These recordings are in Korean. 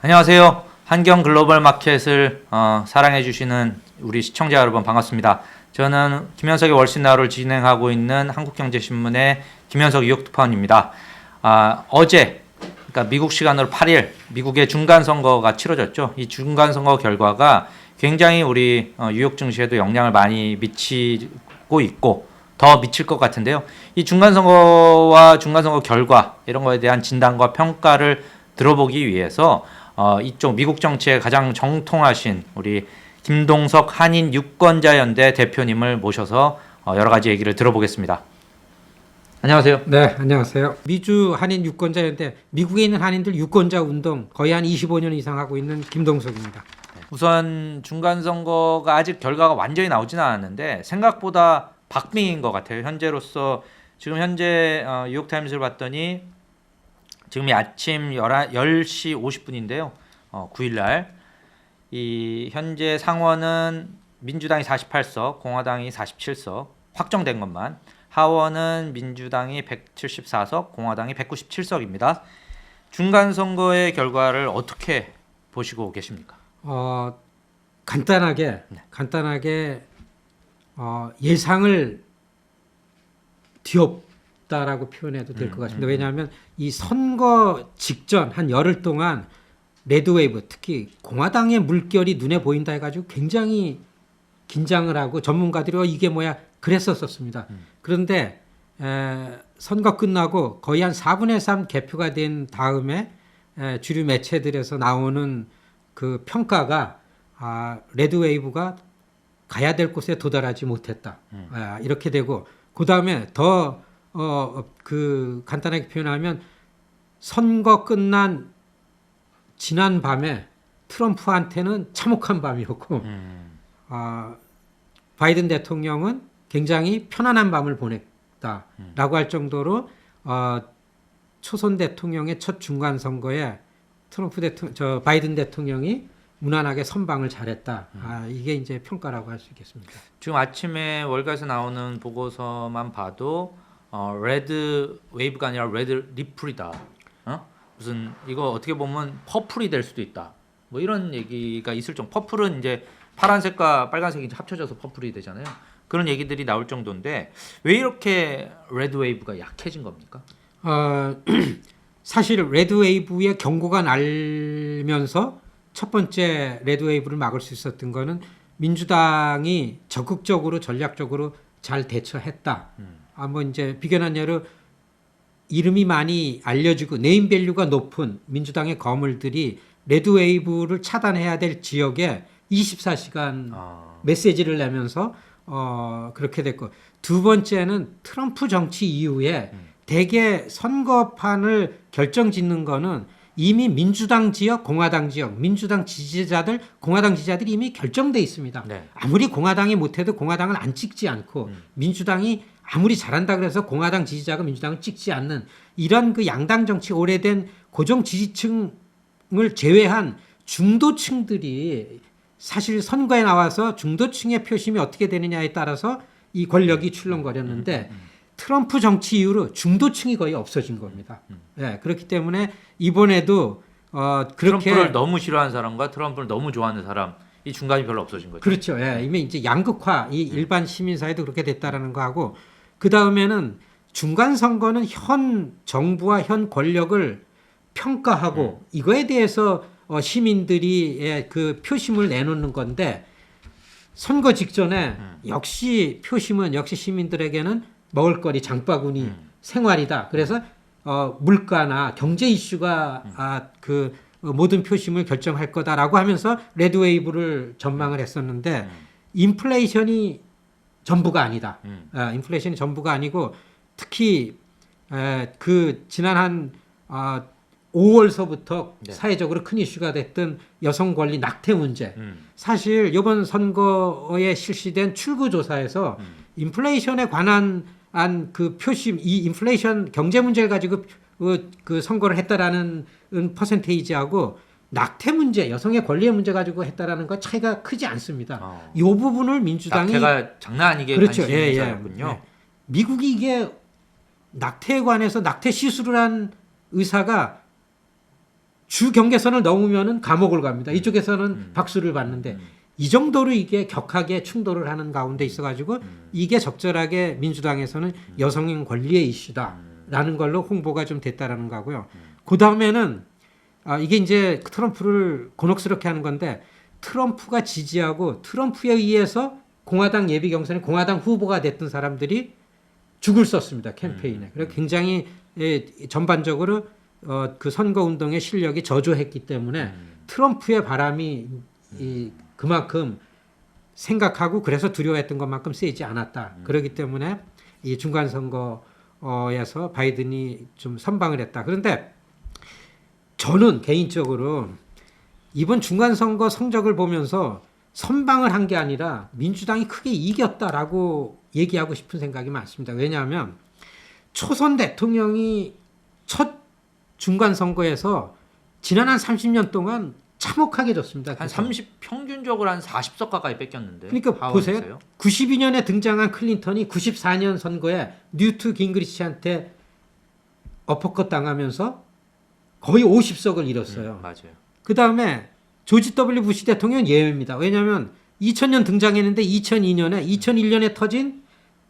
안녕하세요. 한경 글로벌 마켓을 사랑해 주시는 우리 시청자 여러분 반갑습니다. 저는 김현석의 월신나루를 진행하고 있는 한국경제신문의 김현석 뉴욕특파원입니다. 어제 그러니까 미국 시간으로 8일 미국의 중간선거가 치러졌죠. 이 중간선거 결과가 굉장히 우리 뉴욕 증시에도 영향을 많이 미치고 있고 더 미칠 것 같은데요. 이 중간선거와 중간선거 결과 이런 거에 대한 진단과 평가를 들어보기 위해서 이쪽 미국 정치에 가장 정통하신 우리 김동석 한인 유권자연대 대표님을 모셔서 여러 가지 얘기를 들어보겠습니다. 안녕하세요. 네, 안녕하세요. 미주 한인 유권자연대, 미국에 있는 한인들 유권자 운동 거의 한 25년 이상 하고 있는 김동석입니다. 우선 중간선거가 아직 결과가 완전히 나오지는 않았는데 생각보다 박빙인 것 같아요. 현재로서 지금 현재 뉴욕타임스를 봤더니 지금이 아침 10시 50분인데요. 9일날 이 현재 상원은 민주당이 48석, 공화당이 47석 확정된 것만. 하원은 민주당이 174석, 공화당이 197석입니다. 중간선거의 결과를 어떻게 보시고 계십니까? 간단하게 예상을 뒤엎다라고 표현해도 될 것 같습니다. 왜냐하면 이 선거 직전 한 열흘 동안 레드웨이브, 특히 공화당의 물결이 눈에 보인다 해가지고 굉장히 긴장을 하고 전문가들이 이게 뭐야 그랬었습니다. 그런데 선거 끝나고 거의 한 4분의 3 개표가 된 다음에 주류 매체들에서 나오는 그 평가가 레드웨이브가 가야 될 곳에 도달하지 못했다. 이렇게 되고 그 다음에 더 간단하게 표현하면 선거 끝난 지난 밤에 트럼프한테는 참혹한 밤이었고 바이든 대통령은 굉장히 편안한 밤을 보냈다라고 할 정도로 초선 대통령의 첫 중간 선거에 바이든 대통령이 무난하게 선방을 잘했다. 이게 이제 평가라고 할 수 있겠습니다. 지금 아침에 월가에서 나오는 보고서만 봐도 레드 웨이브가 아니라 레드 리플이다. 무슨 이거 어떻게 보면 퍼플이 될 수도 있다. 뭐 이런 얘기가 있을 정도. 퍼플은 이제 파란색과 빨간색이 이제 합쳐져서 퍼플이 되잖아요. 그런 얘기들이 나올 정도인데 왜 이렇게 레드 웨이브가 약해진 겁니까? 사실 레드 웨이브의 경고가 날면서 첫 번째 레드 웨이브를 막을 수 있었던 거는 민주당이 적극적으로 전략적으로 잘 대처했다. 뭐 이제 비견한 예로 이름이 많이 알려지고 네임밸류가 높은 민주당의 거물들이 레드 웨이브를 차단해야 될 지역에 24시간 메시지를 내면서 그렇게 됐고, 두 번째는 트럼프 정치 이후에 대개 선거판을 결정짓는 거는 이미 민주당 지역, 공화당 지역, 민주당 지지자들, 공화당 지지자들이 이미 결정돼 있습니다. 네. 아무리 공화당이 못해도 공화당을 안 찍지 않고 민주당이 아무리 잘한다 그래서 공화당 지지자가 민주당을 찍지 않는 이런 그 양당 정치 오래된 고정 지지층을 제외한 중도층들이 사실 선거에 나와서 중도층의 표심이 어떻게 되느냐에 따라서 이 권력이 출렁거렸는데 트럼프 정치 이후로 중도층이 거의 없어진 겁니다. 네, 그렇기 때문에 이번에도 그렇게 트럼프를 너무 싫어하는 사람과 트럼프를 너무 좋아하는 사람 이 중간이 별로 없어진 거죠. 그렇죠. 예, 이미 이제 양극화 이 일반 시민사회도 그렇게 됐다라는 거 하고 그 다음에는 중간 선거는 현 정부와 현 권력을 평가하고 이거에 대해서 시민들이 그 표심을 내놓는 건데 선거 직전에 역시 표심은 역시 시민들에게는 먹을거리, 장바구니, 생활이다. 그래서 물가나 경제 이슈가 그 모든 표심을 결정할 거다라고 하면서 레드웨이브를 전망을 했었는데 인플레이션이 전부가 아니다. 인플레이션이 전부가 아니고 특히 그 지난 한 5월서부터 네. 사회적으로 큰 이슈가 됐던 여성 권리 낙태 문제. 사실 이번 선거에 실시된 출구조사에서 인플레이션에 관한 그 표심, 이 인플레이션 경제 문제를 가지고 그 선거를 했다라는 퍼센테이지하고 낙태 문제, 여성의 권리의 문제 가지고 했다라는 거 차이가 크지 않습니다. 이 부분을 민주당이 낙태가 장난 아니게 그렇죠. 관심이 있었군요. 예. 미국이 이게 낙태에 관해서 낙태 시술을 한 의사가 주 경계선을 넘으면은 감옥을 갑니다. 이쪽에서는 박수를 받는데 이 정도로 이게 격하게 충돌을 하는 가운데 있어가지고 이게 적절하게 민주당에서는 여성인 권리의 이슈다라는 걸로 홍보가 좀 됐다라는 거고요. 그 다음에는 이게 이제 트럼프를 곤혹스럽게 하는 건데 트럼프가 지지하고 트럼프에 의해서 공화당 예비 경선에 공화당 후보가 됐던 사람들이 죽을 썼습니다. 캠페인에. 그래서 굉장히 전반적으로 그 선거 운동의 실력이 저조했기 때문에 트럼프의 바람이 그만큼 생각하고 그래서 두려워했던 것만큼 세지 않았다. 그렇기 때문에 이 중간 선거에서 바이든이 좀 선방을 했다. 그런데 저는 개인적으로 이번 중간 선거 성적을 보면서 선방을 한 게 아니라 민주당이 크게 이겼다라고 얘기하고 싶은 생각이 많습니다. 왜냐하면 초선 대통령이 첫 중간 선거에서 지난 한 30년 동안 참혹하게 졌습니다. 한 30 평균적으로 한 40석 가까이 뺏겼는데. 그러니까 보세요. 92년에 등장한 클린턴이 94년 선거에 뉴트 깅그리치한테 어퍼컷 당하면서 거의 50석을 잃었어요. 맞아요. 그 다음에 조지 W 부시 대통령 예외입니다. 왜냐하면 2000년 등장했는데 2001년에 터진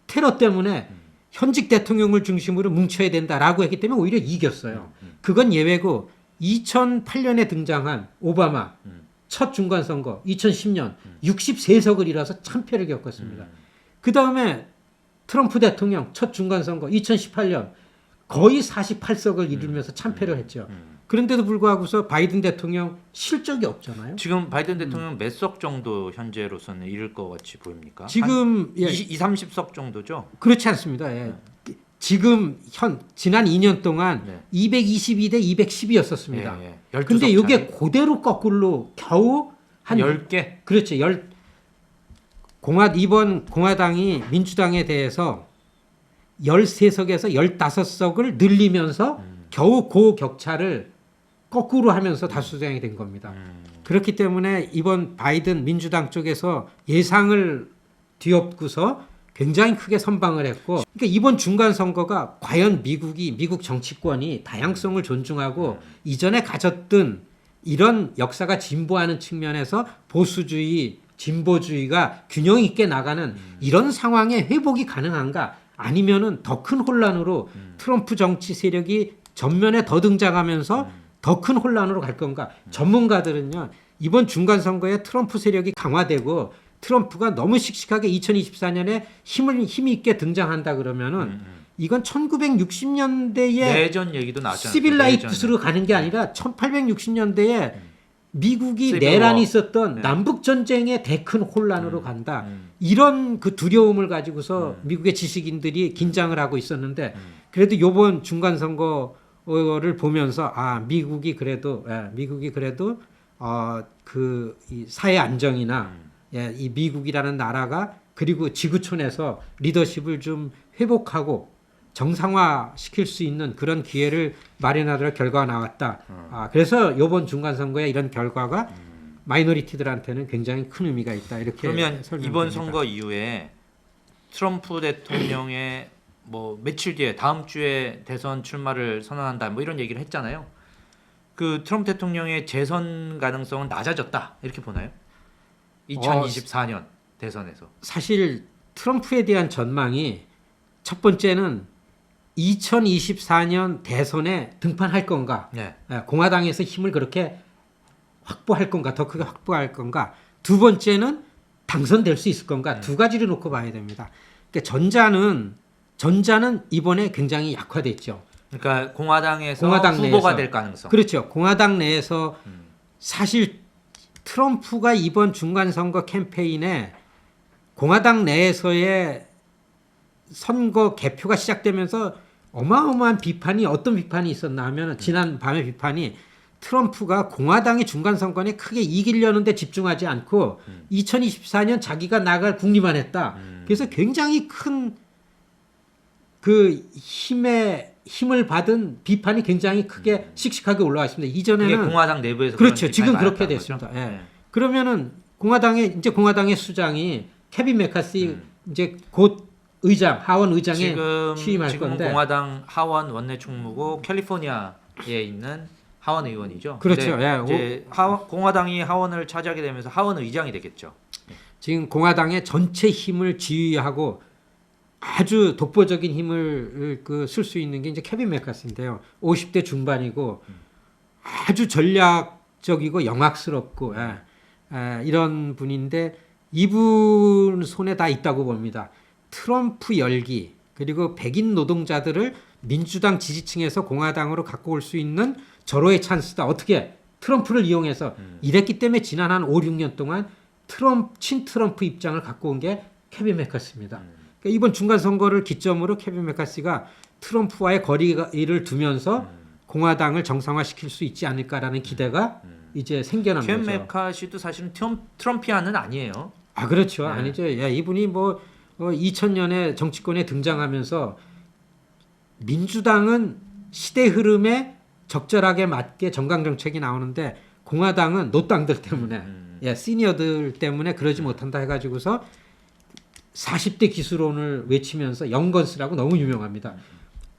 테러 때문에 현직 대통령을 중심으로 뭉쳐야 된다라고 했기 때문에 오히려 이겼어요. 그건 예외고 2008년에 등장한 오바마 첫 중간선거 2010년 63석을 잃어서 참패를 겪었습니다. 그 다음에 트럼프 대통령 첫 중간선거 2018년 거의 48석을 이루면서 참패를 했죠. 그런데도 불구하고서 바이든 대통령 실적이 없잖아요. 지금 바이든 대통령 몇 석 정도 현재로서는 잃을 것 같이 보입니까? 지금 30석 정도죠? 그렇지 않습니다. 예. 지금 지난 2년 동안 222대 210이었었습니다. 근데 이게 그대로 거꾸로 겨우 한 10개? 그렇죠. 이번 공화당이 민주당에 대해서 13석에서 15석을 늘리면서 겨우 그 격차를 거꾸로 하면서 다수당이 된 겁니다. 그렇기 때문에 이번 바이든 민주당 쪽에서 예상을 뒤엎고서 굉장히 크게 선방을 했고, 그러니까 이번 중간 선거가 과연 미국 정치권이 다양성을 존중하고 이전에 가졌던 이런 역사가 진보하는 측면에서 보수주의, 진보주의가 균형 있게 나가는 이런 상황에 회복이 가능한가? 아니면은 더 큰 혼란으로 트럼프 정치 세력이 전면에 더 등장하면서 더 큰 혼란으로 갈 건가? 전문가들은요, 이번 중간 선거에 트럼프 세력이 강화되고 트럼프가 너무 씩씩하게 2024년에 힘이 있게 등장한다 그러면은 이건 1960년대에 내전 얘기도 나왔잖아요. 시빌라이트스로 가는 게 아니라 1860년대에 미국이 내란이 있었던 남북 전쟁의 대 큰 혼란으로 간다. 이런 그 두려움을 가지고서 미국의 지식인들이 긴장을 하고 있었는데 그래도 이번 중간 선거를 보면서 미국이 그래도 이 사회 안정이나 이 미국이라는 나라가 그리고 지구촌에서 리더십을 좀 회복하고 정상화 시킬 수 있는 그런 기회를 마련하도록 결과가 나왔다. 그래서 이번 중간 선거에 이런 결과가 마이너리티들한테는 굉장히 큰 의미가 있다. 이렇게 그러면 이번 설명드립니다. 선거 이후에 트럼프 대통령의 뭐 며칠 뒤에 다음 주에 대선 출마를 선언한다. 뭐 이런 얘기를 했잖아요. 그 트럼프 대통령의 재선 가능성은 낮아졌다. 이렇게 보나요? 2024년 대선에서. 사실 트럼프에 대한 전망이 첫 번째는 2024년 대선에 등판할 건가? 네. 공화당에서 힘을 그렇게 확보할 건가? 더 크게 확보할 건가? 두 번째는 당선될 수 있을 건가? 두 가지를 놓고 봐야 됩니다. 그러니까 전자는 이번에 굉장히 약화됐죠. 그러니까 공화당 후보가 내에서. 될 가능성. 그렇죠. 공화당 내에서 사실 트럼프가 이번 중간 선거 캠페인에 공화당 내에서의 선거 개표가 시작되면서 어마어마한 비판이 어떤 비판이 있었나 하면 지난 밤의 비판이 트럼프가 공화당이 중간 선거에 크게 이기려는 데 집중하지 않고 2024년 자기가 나갈 국리만 했다. 그래서 굉장히 큰 그 힘을 받은 비판이 굉장히 크게 씩씩하게 올라와 있습니다. 이전에는 그게 공화당 내부에서 그렇죠. 지금 그렇게 많았다는 됐습니다. 거죠? 예. 그러면은 공화당의 수장이 케빈 메카시 이제 곧 하원 의장에 취임할 지금은 건데 공화당 하원 원내 총무고 캘리포니아에 있는 하원 의원이죠. 그렇죠. 근데 예. 이제 공화당이 하원을 차지하게 되면서 하원 의장이 되겠죠. 지금 공화당의 전체 힘을 지휘하고 아주 독보적인 힘을 쓸 수 있는 게 이제 케빈 맥카시인데요. 50대 중반이고 아주 전략적이고 영악스럽고 이런 분인데 이분 손에 다 있다고 봅니다. 트럼프 열기 그리고 백인 노동자들을 민주당 지지층에서 공화당으로 갖고 올 수 있는 절호의 찬스다. 어떻게 트럼프를 이용해서 이랬기 때문에 지난 한 5, 6년 동안 친트럼프 입장을 갖고 온 게 케빈 맥카시입니다. 그러니까 이번 중간 선거를 기점으로 케빈 맥카시가 트럼프와의 거리를 두면서 공화당을 정상화시킬 수 있지 않을까라는 기대가 이제 생겨난 케빈 거죠. 메카시도 사실은 트럼피안은 아니에요. 아 그렇죠. 네. 아니죠. 야, 이분이 2000년에 정치권에 등장하면서 민주당은 시대 흐름에 적절하게 맞게 정강 정책이 나오는데 공화당은 노땅들 때문에 시니어들 때문에 그러지 못한다 해가지고서 40대 기술론을 외치면서 영건스라고 너무 유명합니다.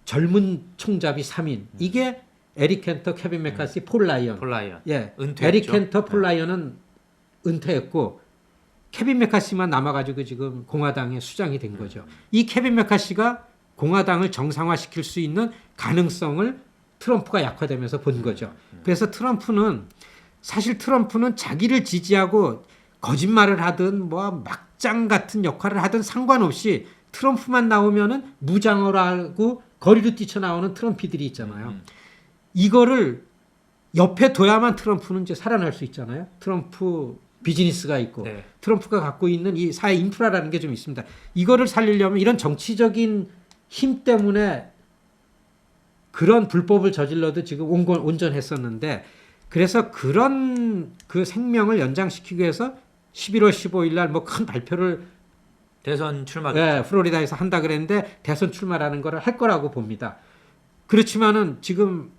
젊은 총잡이 3인. 이게 에릭 켄터, 케빈 맥카시, 폴 라이언. 예. 은퇴했죠. 에릭 켄터, 폴 라이언은 은퇴했고 케빈 맥카시만 남아가지고 지금 공화당의 수장이 된 거죠. 이 케빈 맥카시가 공화당을 정상화시킬 수 있는 가능성을 트럼프가 약화되면서 본 거죠. 그래서 사실 트럼프는 자기를 지지하고 거짓말을 하든 막장 같은 역할을 하든 상관없이 트럼프만 나오면은 무장을 하고 거리로 뛰쳐나오는 트럼피들이 있잖아요. 이거를 옆에 둬야만 트럼프는 이제 살아날 수 있잖아요. 트럼프 비즈니스가 있고 네. 트럼프가 갖고 있는 이 사회 인프라라는 게 좀 있습니다. 이거를 살리려면 이런 정치적인 힘 때문에 그런 불법을 저질러도 지금 온전했었는데 그래서 그런 그 생명을 연장시키기 위해서 11월 15일 날 큰 발표를 대선 출마. 플로리다에서 한다 그랬는데 대선 출마라는 거를 할 거라고 봅니다. 그렇지만은 지금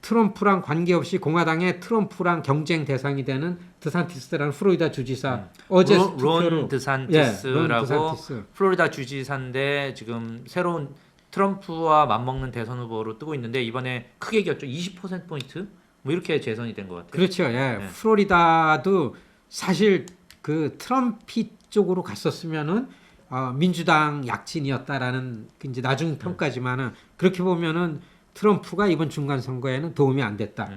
트럼프랑 관계없이 공화당의 트럼프랑 경쟁 대상이 되는 드산티스라는 플로리다 주지사 어제 론 드산티스라고 론 드산티스. 플로리다 주지사인데 지금 새로운 트럼프와 맞먹는 대선 후보로 뜨고 있는데 이번에 크게 이겼죠. 20% 포인트 이렇게 재선이 된 것 같아요. 그렇죠. 플로리다도 사실 그 트럼피 쪽으로 갔었으면은 민주당 약진이었다라는 이제 나중 평가지만은 그렇게 보면은 트럼프가 이번 중간 선거에는 도움이 안 됐다.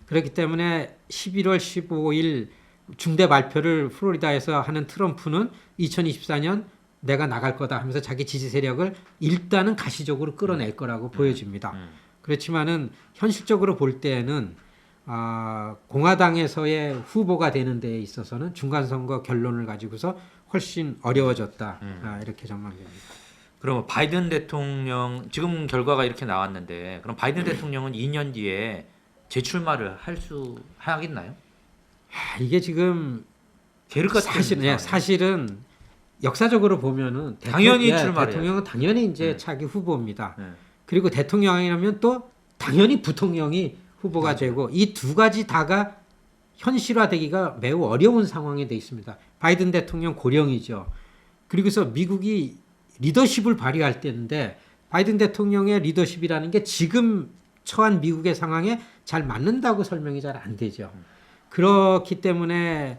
그렇기 때문에 11월 15일 중대 발표를 플로리다에서 하는 트럼프는 2024년 내가 나갈 거다 하면서 자기 지지 세력을 일단은 가시적으로 끌어낼 거라고 보여집니다. 그렇지만은 현실적으로 볼 때에는 공화당에서의 후보가 되는 데에 있어서는 중간 선거 결론을 가지고서 훨씬 어려워졌다. 이렇게 전망됩니다. 그럼 바이든 대통령 지금 결과가 이렇게 나왔는데 그럼 바이든 대통령은 2년 뒤에 재출마를 하겠나요? 이게 지금 게으르 같은 사실은 역사적으로 보면은 당연히 출마를 대통령은 당연히 이제 차기 후보입니다. 네. 그리고 대통령이라면 또 당연히 부통령이 후보가 맞아요. 되고 이 두 가지 다가 현실화되기가 매우 어려운 상황에 돼 있습니다. 바이든 대통령 고령이죠. 그리고서 미국이 리더십을 발휘할 때인데 바이든 대통령의 리더십이라는 게 지금 처한 미국의 상황에 잘 맞는다고 설명이 잘 안 되죠. 그렇기 때문에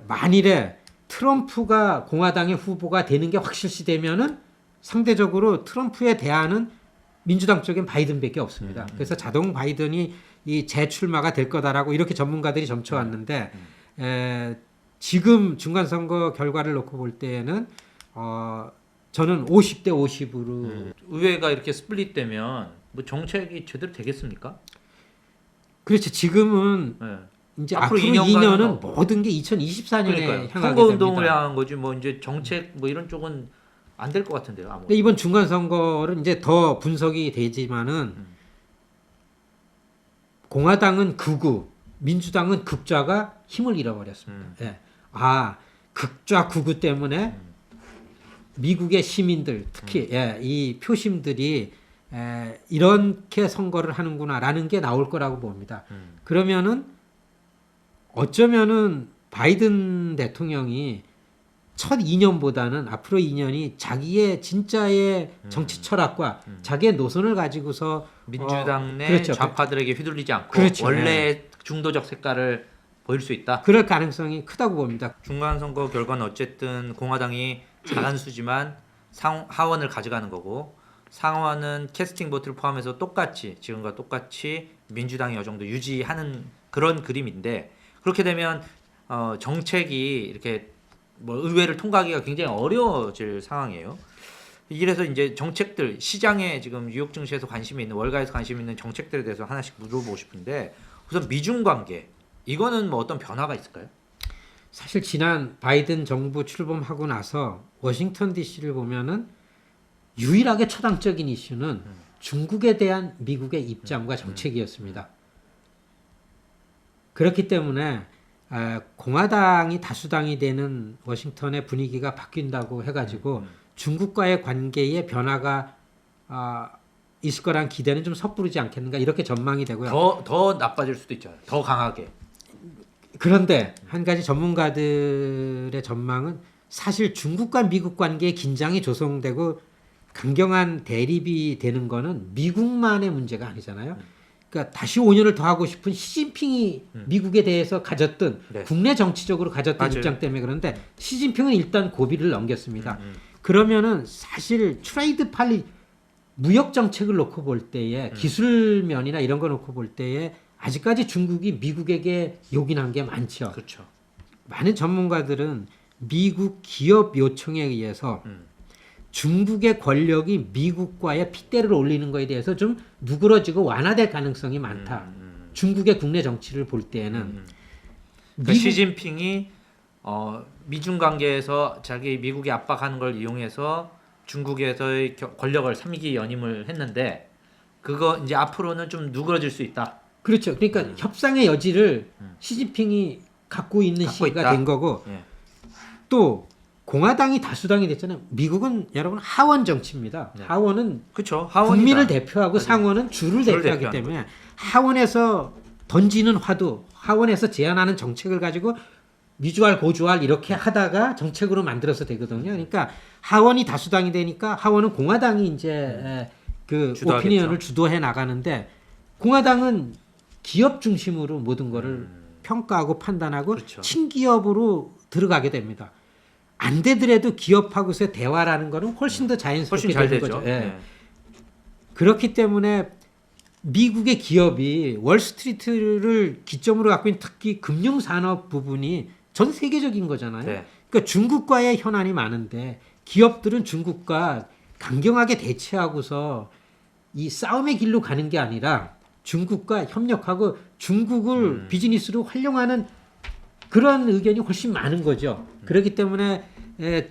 만일에 트럼프가 공화당의 후보가 되는 게 확실시되면은 상대적으로 트럼프에 대안은 민주당 쪽엔 바이든밖에 없습니다. 그래서 자동 바이든이 이 재출마가 될 거다라고 이렇게 전문가들이 점쳐왔는데 지금 중간 선거 결과를 놓고 볼 때에는 저는 50대 50으로 의회가 이렇게 스플릿되면 정책이 제대로 되겠습니까? 그렇죠. 지금은 이제 앞으로 2년은 모든 게 2024년에 향하게 선거 운동을 됩니다. 향한 거지 이제 정책 이런 쪽은 안 될 것 같은데요. 아무것도. 근데 이번 중간 선거는 이제 더 분석이 되지만은 공화당은 극우, 민주당은 극좌가 힘을 잃어버렸습니다. 극좌 극우 때문에 미국의 시민들 특히 이 표심들이 이렇게 선거를 하는구나라는 게 나올 거라고 봅니다. 그러면은 어쩌면은 바이든 대통령이 첫 2년보다는 앞으로 2년이 자기의 진짜의 정치 철학과 자기의 노선을 가지고서 민주당 내 그렇죠. 좌파들에게 휘둘리지 않고 그렇죠. 원래 중도적 색깔을 보일 수 있다. 그럴 가능성이 크다고 봅니다. 중간 선거 결과는 어쨌든 공화당이 작은 수지만 하원을 가져가는 거고 상원은 캐스팅 보트를 포함해서 똑같이 지금과 똑같이 민주당이 어느 정도 유지하는 그런 그림인데 그렇게 되면 정책이 이렇게 뭐 의회를 통과하기가 굉장히 어려워질 상황이에요. 이래서 이제 정책들 시장에 지금 뉴욕 증시에서 관심이 있는 월가에서 관심 있는 정책들에 대해서 하나씩 물어보고 싶은데 우선 미중 관계 이거는 뭐 어떤 변화가 있을까요? 사실 지난 바이든 정부 출범하고 나서 워싱턴 DC를 보면은 유일하게 초당적인 이슈는 중국에 대한 미국의 입장과 정책이었습니다. 그렇기 때문에 공화당이 다수당이 되는 워싱턴의 분위기가 바뀐다고 해가지고 중국과의 관계에 변화가 있을 거란 기대는 좀 섣부르지 않겠는가 이렇게 전망이 되고요. 더 나빠질 수도 있잖아요. 더 강하게. 그런데 한 가지 전문가들의 전망은 사실 중국과 미국 관계의 긴장이 조성되고 강경한 대립이 되는 거는 미국만의 문제가 아니잖아요. 그러니까 다시 5년을 더 하고 싶은 시진핑이 미국에 대해서 가졌던 네. 국내 정치적으로 가졌던 맞아요. 입장 때문에 그런데 시진핑은 일단 고비를 넘겼습니다. 그러면은 사실 트레이드 팔리 무역 정책을 놓고 볼 때에 기술면이나 이런 거 놓고 볼 때에 아직까지 중국이 미국에게 요긴한 게 많죠. 그렇죠. 많은 전문가들은 미국 기업 요청에 의해서 중국의 권력이 미국과의 핏대를 올리는 것에 대해서 좀 누그러지고 완화될 가능성이 많다. 중국의 국내 정치를 볼 때에는 그러니까 시진핑이 미중 관계에서 자기 미국이 압박하는 걸 이용해서 중국에서의 권력을 3기 연임을 했는데 그거 이제 앞으로는 좀 누그러질 수 있다. 그렇죠. 그러니까 협상의 여지를 시진핑이 갖고 있는 시기가 있다. 된 거고 예. 또 공화당이 다수당이 됐잖아요. 미국은 여러분 하원 정치입니다. 네. 하원은 그렇죠. 국민을 대표하고 맞아요. 상원은 주를 대표하기 대표하는 때문에 하원에서 던지는 화두, 하원에서 제안하는 정책을 가지고 미주알 고주알 이렇게 하다가 정책으로 만들어서 되거든요. 그러니까 하원이 다수당이 되니까 하원은 공화당이 이제 그 주도하겠죠. 오피니언을 주도해 나가는데 공화당은 기업 중심으로 모든 거를 평가하고 판단하고 그렇죠. 친기업으로 들어가게 됩니다. 안 되더라도 기업하고서의 대화라는 거는 훨씬 더 자연스럽게 훨씬 잘 되는 되죠. 거죠. 예. 네. 그렇기 때문에 미국의 기업이 월스트리트를 기점으로 갖고 있는 특히 금융산업 부분이 전 세계적인 거잖아요. 네. 그러니까 중국과의 현안이 많은데 기업들은 중국과 강경하게 대치하고서 이 싸움의 길로 가는 게 아니라 중국과 협력하고 중국을 비즈니스로 활용하는 그런 의견이 훨씬 많은 거죠. 그렇기 때문에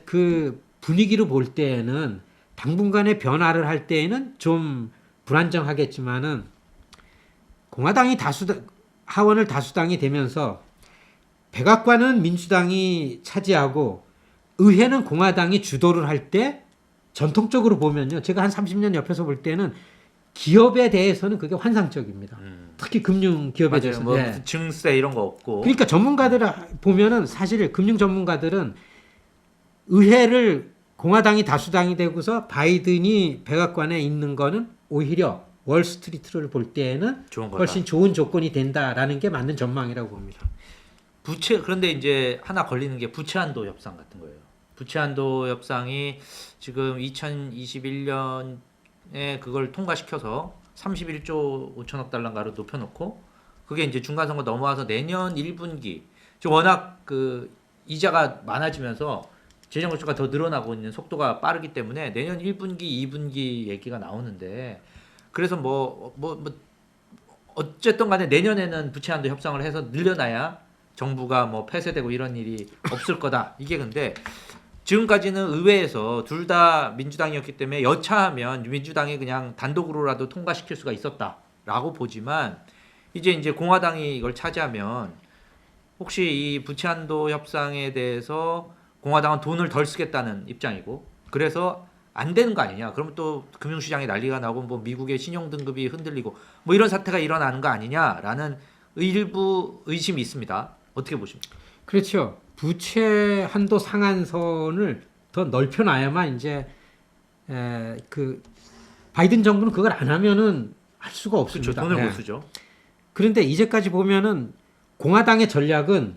그 분위기로 볼 때에는 당분간의 변화를 할 때에는 좀 불안정하겠지만은 공화당이 하원을 다수당이 되면서 백악관은 민주당이 차지하고 의회는 공화당이 주도를 할 때 전통적으로 보면요. 제가 한 30년 옆에서 볼 때는 기업에 대해서는 그게 환상적입니다. 특히 금융 기업에 맞아요. 대해서. 뭐 네. 증세 이런 거 없고. 그러니까 전문가들 보면은 사실 금융 전문가들은 의회를 공화당이 다수당이 되고서 바이든이 백악관에 있는 거는 오히려 월스트리트를 볼 때에는 좋은 거다. 훨씬 좋은 조건이 된다라는 게 맞는 전망이라고 봅니다. 그런데 이제 하나 걸리는 게 부채 한도 협상 같은 거예요. 부채 한도 협상이 지금 2021년에 그걸 통과시켜서 31조 5천억 달러인가로 높여놓고 그게 이제 중간 선거 넘어와서 내년 1분기 지금 워낙 그 이자가 많아지면서 재정 지출가 더 늘어나고 있는 속도가 빠르기 때문에 내년 1분기, 2분기 얘기가 나오는데 그래서 어쨌든 간에 내년에는 부채 한도 협상을 해서 늘려놔야 정부가 뭐 폐쇄되고 이런 일이 없을 거다. 이게 근데 지금까지는 의회에서 둘 다 민주당이었기 때문에 여차하면 민주당이 그냥 단독으로라도 통과시킬 수가 있었다라고 보지만 이제 공화당이 이걸 차지하면 혹시 이 부채 한도 협상에 대해서 공화당은 돈을 덜 쓰겠다는 입장이고 그래서 안 되는 거 아니냐? 그러면 또 금융시장에 난리가 나고 뭐 미국의 신용 등급이 흔들리고 뭐 이런 사태가 일어나는 거 아니냐라는 일부 의심이 있습니다. 어떻게 보십니까? 그렇죠. 부채 한도 상한선을 더 넓혀놔야만 이제 그 바이든 정부는 그걸 안 하면은 할 수가 없습니다. 그렇죠. 돈을 예. 못 쓰죠. 그런데 이제까지 보면은 공화당의 전략은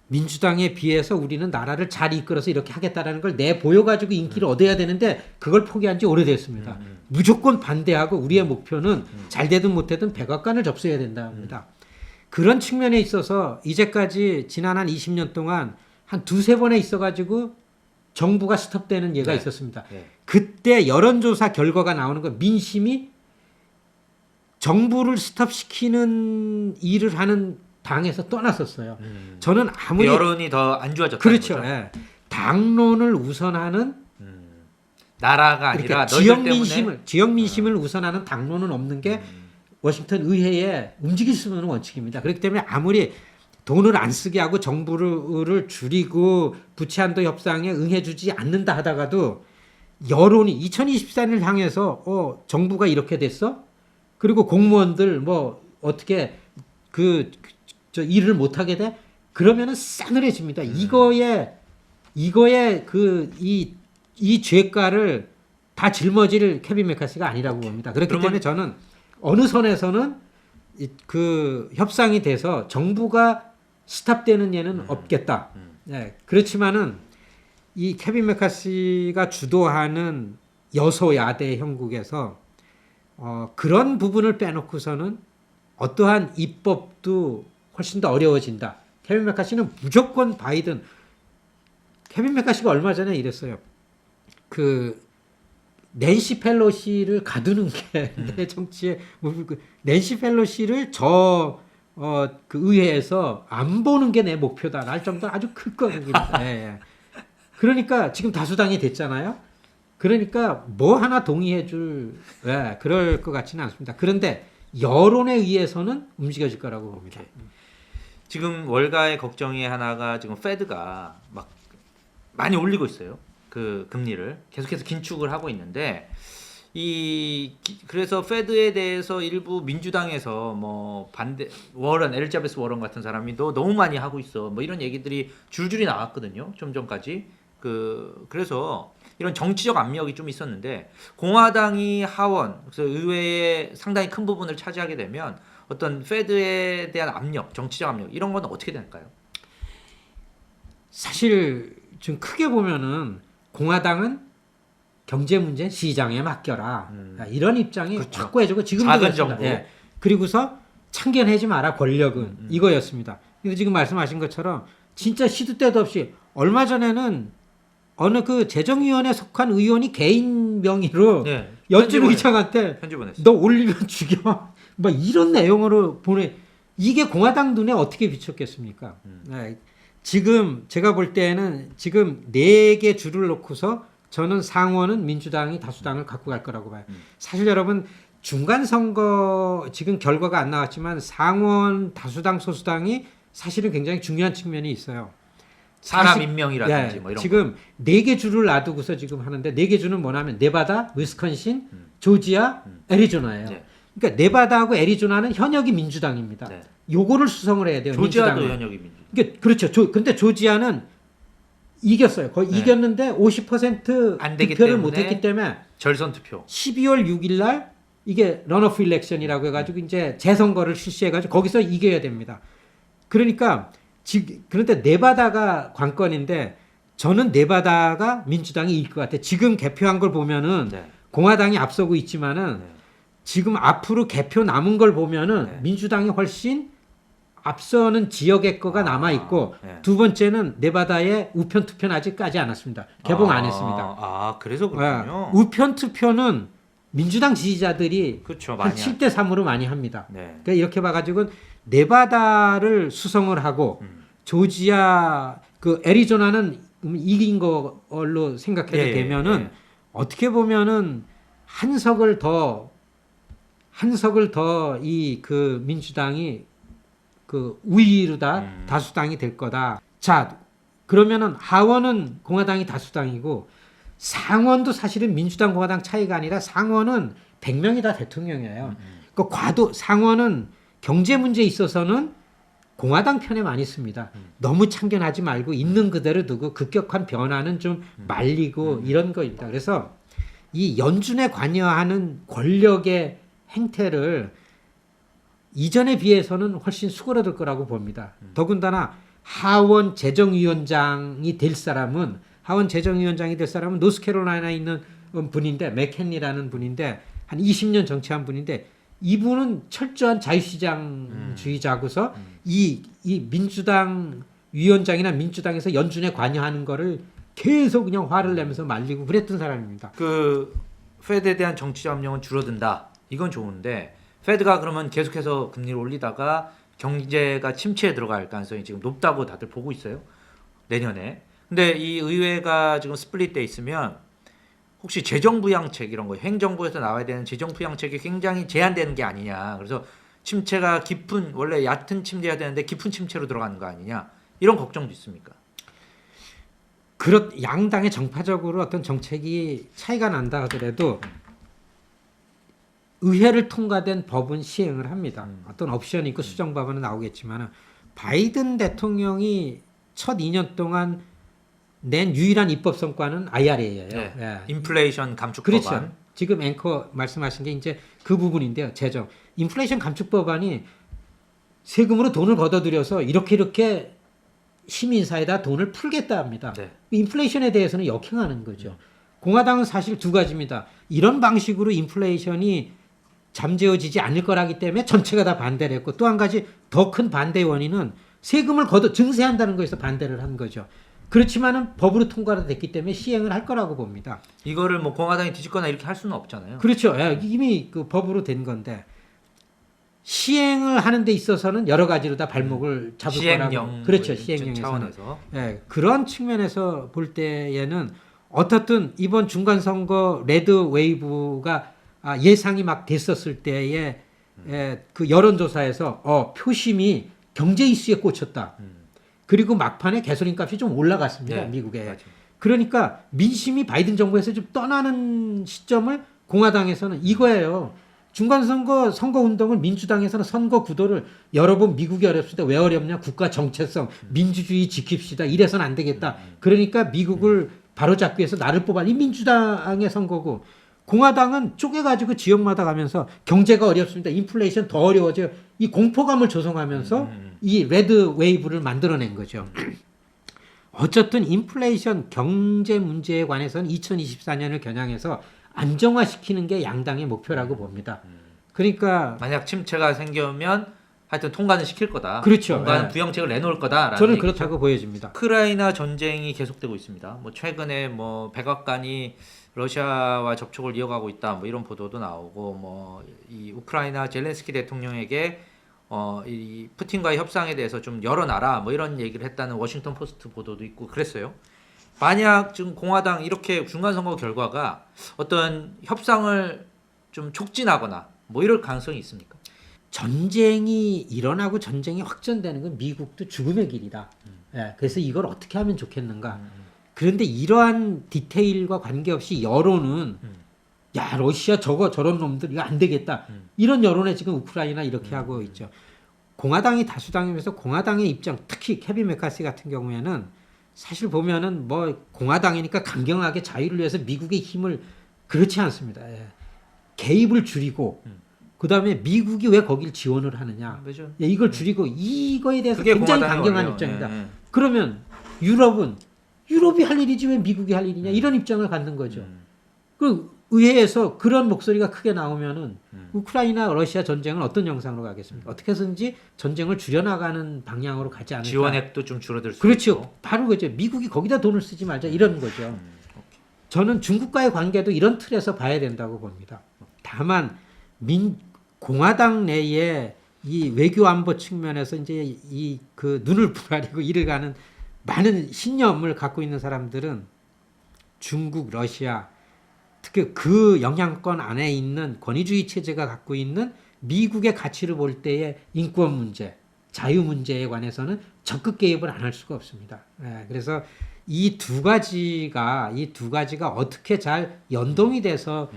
민주당에 비해서 우리는 나라를 잘 이끌어서 이렇게 하겠다라는 걸 내보여가지고 인기를 얻어야 되는데 그걸 포기한 지 오래됐습니다. 무조건 반대하고 우리의 목표는 잘 되든 못되든 백악관을 접수해야 된다 합니다. 그런 측면에 있어서 이제까지 지난 한 20년 동안 한 두세 번에 있어가지고 정부가 스톱되는 예가 네. 있었습니다. 네. 그때 여론조사 결과가 나오는 거 민심이 정부를 스톱시키는 일을 하는 당에서 떠났었어요. 저는 아무리 여론이 더 안 좋아졌다는 그렇죠. 거죠. 예. 당론을 우선하는 나라가 이렇게 아니라 지역 너희들 때문에 민심을 지역 민심을 우선하는 당론은 없는 게 워싱턴 의회에 움직일 수 있는 원칙입니다. 그렇기 때문에 아무리 돈을 안 쓰게 하고 정부를 줄이고 부채 한도 협상에 응해주지 않는다 하다가도 여론이 2024년을 향해서 정부가 이렇게 됐어? 그리고 공무원들 뭐 어떻게 저 일을 못 하게 돼? 그러면은 싸늘해집니다. 이거에 이 죄가를 다 짊어질 케빈 메카시가 아니라고 봅니다. 그렇기 그러면- 때문에 저는 어느 선에서는 그 협상이 돼서 정부가 스탑되는 예는 없겠다. 네, 그렇지만은 이 케빈 메카시가 주도하는 여소야대 형국에서 그런 부분을 빼놓고서는 어떠한 입법도 훨씬 더 어려워진다. 케빈 메카시는 무조건 바이든. 케빈 메카시가 얼마 전에 이랬어요. 그 낸시 펠로시를 가두는 게 내 정치의 낸시 펠로시를 그 의회에서 안 보는 게 내 목표다. 할 정도로 아주 클 거입니다. 예. 그러니까 지금 다수당이 됐잖아요. 그러니까 뭐 하나 동의해줄 그럴 것 같지는 않습니다. 그런데 여론에 의해서는 움직여질 거라고 봅니다. 지금 월가의 걱정이 하나가 지금 페드가 막 많이 올리고 있어요. 그 금리를 계속해서 긴축을 하고 있는데 그래서 페드에 대해서 일부 민주당에서 뭐 반대 엘리자베스 워런 같은 사람이 너무 많이 하고 있어. 뭐 이런 얘기들이 줄줄이 나왔거든요. 좀 전까지. 그래서 이런 정치적 압력이 좀 있었는데 공화당이 하원 그래서 의회의 상당히 큰 부분을 차지하게 되면 어떤 페드에 대한 압력, 정치적 압력 이런 건 어떻게 될까요? 사실 좀 크게 보면은 공화당은 경제 문제는 시장에 맡겨라. 이런 입장이 그렇죠. 확고해지고 지금도 작은 그렇습니다. 정부. 예. 그리고서 참견하지 마라 권력은 이거였습니다. 근데 지금 말씀하신 것처럼 진짜 시도 때도 없이 얼마 전에는 어느 그 재정위원회 속한 의원이 개인 명의로 네, 연준 의장한테 편지 보냈어요. 너 올리면 죽여. 뭐 이런 내용으로 이게 공화당 눈에 어떻게 비쳤겠습니까? 네. 지금 제가 볼 때는 지금 4개 줄을 놓고서 저는 상원은 민주당이 다수당을 갖고 갈 거라고 봐요. 사실 여러분 중간 선거 지금 결과가 안 나왔지만 상원 다수당 소수당이 사실은 굉장히 중요한 측면이 있어요. 사람 임명이라든지 뭐 이런 지금 4개 주를 놔두고서 지금 하는데 4개 주는 뭐냐면 네바다, 위스콘신, 조지아, 애리조나예요. 네. 그러니까 네바다하고 애리조나는 현역이 민주당입니다. 네. 요거를 수성을 해야 돼요. 조지아도 민주당은. 현역이 민주. 그러니까 그렇죠. 근데 조지아는 이겼어요. 거의 네. 이겼는데 50% 안 되기 득표를 때문에 못했기 때문에 절선 투표. 12월 6일 날 이게 런오프 일렉션이라고 해가지고 이제 재선거를 실시해가지고 거기서 이겨야 됩니다. 그러니까 그런데 네바다가 관건인데 저는 네바다가 민주당이 이길 것 같아요. 지금 개표한 걸 보면은 네. 공화당이 앞서고 있지만은 네. 지금 앞으로 개표 남은 걸 보면은 네. 민주당이 훨씬 앞서는 지역의 거가 남아 있고 네. 두 번째는 네바다의 우편 투표는 아직 까지 않았습니다. 개봉 안 했습니다. 그래서 그렇군요. 우편 투표는 민주당 지지자들이 그렇죠. 한 많이 7대 3으로 많이 합니다. 네. 그러니까 이렇게 봐가지고 네바다를 수성을 하고 조지아 그 애리조나는 이긴 걸로 생각해도 예, 되면은 예. 어떻게 보면은 한 석을 더 이 그 민주당이 그 우위로다 다수당이 될 거다. 자 그러면은 하원은 공화당이 다수당이고 상원도 사실은 민주당 공화당 차이가 아니라 상원은 100명이 다 대통령이에요. 그 상원은 경제 문제에 있어서는 공화당 편에 많이 씁니다. 너무 참견하지 말고 있는 그대로 두고 급격한 변화는 좀 말리고 이런 거입니다. 그래서 이 연준에 관여하는 권력의 행태를 이전에 비해서는 훨씬 수그러들 거라고 봅니다. 더군다나 하원 재정위원장이 될 사람은 노스캐롤라이나에 있는 분인데 맥켄리라는 분인데 한 20년 정치한 분인데 이분은 철저한 자유시장주의자고서 이 민주당 위원장이나 민주당에서 연준에 관여하는 거를 계속 그냥 화를 내면서 말리고 그랬던 사람입니다. 그 페드에 대한 정치적 압력은 줄어든다. 이건 좋은데 페드가 그러면 계속해서 금리를 올리다가 경제가 침체에 들어갈 가능성이 지금 높다고 다들 보고 있어요. 내년에. 근데 이 의회가 지금 스플릿돼 있으면 혹시 재정부양책 이런 거 행정부에서 나와야 되는 재정부양책이 굉장히 제한되는 게 아니냐. 그래서 침체가 깊은 원래 얕은 침체해야 되는데 깊은 침체로 들어가는 거 아니냐. 이런 걱정도 있습니까? 양당의 정파적으로 어떤 정책이 차이가 난다 하더라도 의회를 통과된 법은 시행을 합니다. 어떤 옵션이 있고 수정 법안은 나오겠지만 바이든 대통령이 첫 2년 동안 낸 유일한 입법 성과는 IRA예요. 네. 예. 인플레이션 감축 그렇죠. 법안. 지금 앵커 말씀하신 게 이제 그 부분인데요. 재정. 인플레이션 감축 법안이 세금으로 돈을 걷어들여서 이렇게 시민사에다 돈을 풀겠다 합니다. 네. 인플레이션에 대해서는 역행하는 거죠. 공화당은 사실 두 가지입니다. 이런 방식으로 인플레이션이 잠재워지지 않을 거라기 때문에 전체가 다 반대를 했고 또 한 가지 더 큰 반대 원인은 세금을 증세한다는 거에서 반대를 한 거죠. 그렇지만은 법으로 통과가 됐기 때문에 시행을 할 거라고 봅니다. 이거를 뭐 공화당이 뒤집거나 이렇게 할 수는 없잖아요. 그렇죠. 예, 이미 그 법으로 된 건데 시행을 하는 데 있어서는 여러 가지로 다 발목을 잡을 시행령, 거라고. 그렇죠. 시행령에서. 차원에서. 예, 그런 측면에서 볼 때에는 어떻든 이번 중간 선거 레드 웨이브가 예상이 막 됐었을 때에 그 여론조사에서 표심이 경제 이슈에 꽂혔다. 그리고 막판에 가솔린 값이 좀 올라갔습니다. 네, 미국에. 맞아요. 그러니까 민심이 바이든 정부에서 좀 떠나는 시점을 공화당에서는 이거예요. 중간선거 선거운동을 민주당에서는 선거 구도를 여러 번 미국이 어렵습니다. 왜 어렵냐? 국가 정체성, 민주주의 지킵시다. 이래서는 안 되겠다. 그러니까 미국을 바로잡기 위해서 나를 뽑아. 이 민주당의 선거고 공화당은 쪼개가지고 지역마다 가면서 경제가 어렵습니다. 인플레이션 더 어려워져요. 이 공포감을 조성하면서 이 레드 웨이브를 만들어낸 거죠. 어쨌든 인플레이션 경제 문제에 관해서는 2024년을 겨냥해서 안정화시키는 게 양당의 목표라고 봅니다. 그러니까 만약 침체가 생기면 하여튼 통과는 시킬 거다. 그렇죠. 통과는 예. 부양책을 내놓을 거다라는 저는 얘기죠. 그렇다고 보여집니다. 우크라이나 전쟁이 계속되고 있습니다. 뭐 최근에 뭐 백악관이 러시아와 접촉을 이어가고 있다. 뭐 이런 보도도 나오고 뭐 이 우크라이나 젤렌스키 대통령에게 이 푸틴과의 협상에 대해서 좀 열어놔라. 뭐 이런 얘기를 했다는 워싱턴 포스트 보도도 있고 그랬어요. 만약 지금 공화당 이렇게 중간선거 결과가 어떤 협상을 좀 촉진하거나 뭐 이럴 가능성이 있습니까? 전쟁이 일어나고 전쟁이 확전되는 건 미국도 죽음의 길이다. 예, 그래서 이걸 어떻게 하면 좋겠는가. 그런데 이러한 디테일과 관계없이 여론은 야 러시아 저런 놈들 이거 안 되겠다. 이런 여론에 지금 우크라이나 이렇게 하고 있죠. 공화당이 다수당이면서 공화당의 입장, 특히 케빈 메카시 같은 경우에는 사실 보면은 뭐 공화당이니까 강경하게 자유를 위해서 미국의 힘을 그렇지 않습니다. 예. 개입을 줄이고 그다음에 미국이 왜 거길 지원을 하느냐. 그렇죠. 예, 이걸 줄이고 이거에 대해서 그게 굉장히 공화당의 강경한 원래요. 입장이다. 예, 예. 그러면 유럽이 할 일이지 왜 미국이 할 일이냐 이런 입장을 갖는 거죠. 그 의회에서 그런 목소리가 크게 나오면은 우크라이나 러시아 전쟁은 어떤 영상으로 가겠습니까? 어떻게 해서든지 전쟁을 줄여나가는 방향으로 가지 않을까. 지원액도 좀 줄어들 수 그렇죠. 있고. 바로 그죠. 미국이 거기다 돈을 쓰지 말자 이런 거죠. 저는 중국과의 관계도 이런 틀에서 봐야 된다고 봅니다. 다만 공화당 내에 이 외교 안보 측면에서 이제 이 그 눈을 부라리고 이를 가는 많은 신념을 갖고 있는 사람들은 중국, 러시아, 특히 그 영향권 안에 있는 권위주의 체제가 갖고 있는 미국의 가치를 볼 때의 인권 문제, 자유 문제에 관해서는 적극 개입을 안 할 수가 없습니다. 그래서 이 두 가지가 어떻게 잘 연동이 돼서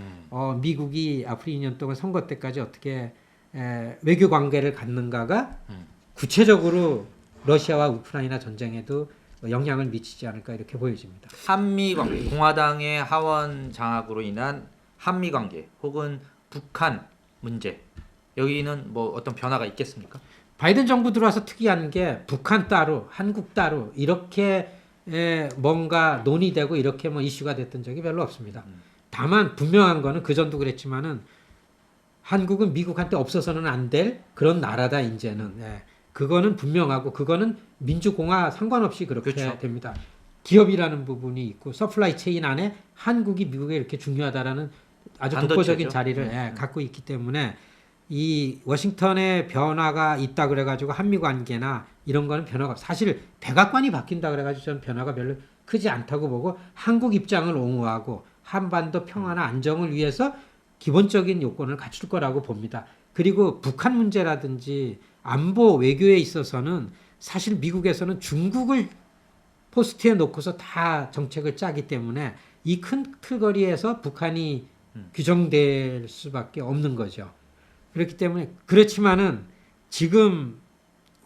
미국이 앞으로 2년 동안 선거 때까지 어떻게 외교 관계를 갖는가가 구체적으로 러시아와 우크라이나 전쟁에도 영향을 미치지 않을까 이렇게 보여집니다. 한미 관계, 공화당의 하원 장악으로 인한 한미 관계 혹은 북한 문제 여기는 뭐 어떤 변화가 있겠습니까? 바이든 정부 들어와서 특이한 게 북한 따로, 한국 따로 이렇게 뭔가 논의되고 이렇게 뭐 이슈가 됐던 적이 별로 없습니다. 다만 분명한 거는 그 전도 그랬지만은 한국은 미국한테 없어서는 안 될 그런 나라다 이제는. 예. 그거는 분명하고 그거는 민주공화 상관없이 그렇게 그렇죠. 됩니다. 기업이라는 부분이 있고 서플라이 체인 안에 한국이 미국에 이렇게 중요하다라는 아주 반도체죠. 독보적인 자리를 갖고 있기 때문에 이 워싱턴의 변화가 있다 그래가지고 한미 관계나 이런 거는 변화가 사실 백악관이 바뀐다 그래가지고 저는 변화가 별로 크지 않다고 보고 한국 입장을 옹호하고 한반도 평화나 안정을 위해서 기본적인 요건을 갖출 거라고 봅니다. 그리고 북한 문제라든지 안보 외교에 있어서는 사실 미국에서는 중국을 포스트에 놓고서 다 정책을 짜기 때문에 이 큰 틀거리에서 북한이 규정될 수밖에 없는 거죠. 그렇기 때문에 그렇지만은 지금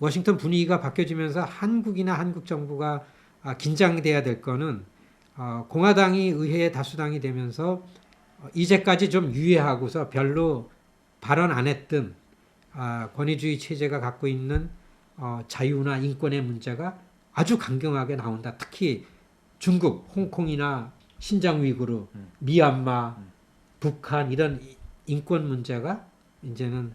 워싱턴 분위기가 바뀌어지면서 한국이나 한국 정부가 긴장돼야 될 거는 공화당이 의회의 다수당이 되면서 이제까지 좀 유예하고서 별로 발언 안 했던 권위주의 체제가 갖고 있는 자유나 인권의 문제가 아주 강경하게 나온다. 특히 중국, 홍콩이나 신장 위구르, 미얀마, 북한 이런 인권 문제가 이제는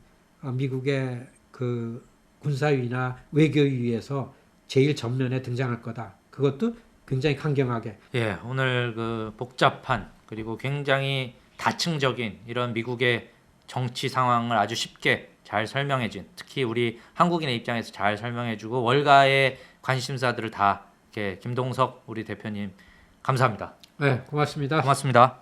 미국의 그 군사위나 외교위에서 제일 전면에 등장할 거다. 그것도 굉장히 강경하게. 예, 오늘 그 복잡한 그리고 굉장히 다층적인 이런 미국의 정치 상황을 아주 쉽게 잘 설명해준 특히 우리 한국인의 입장에서 잘 설명해주고 월가의 관심사들을 다 이렇게 김동석 우리 대표님 감사합니다. 네, 고맙습니다. 고맙습니다.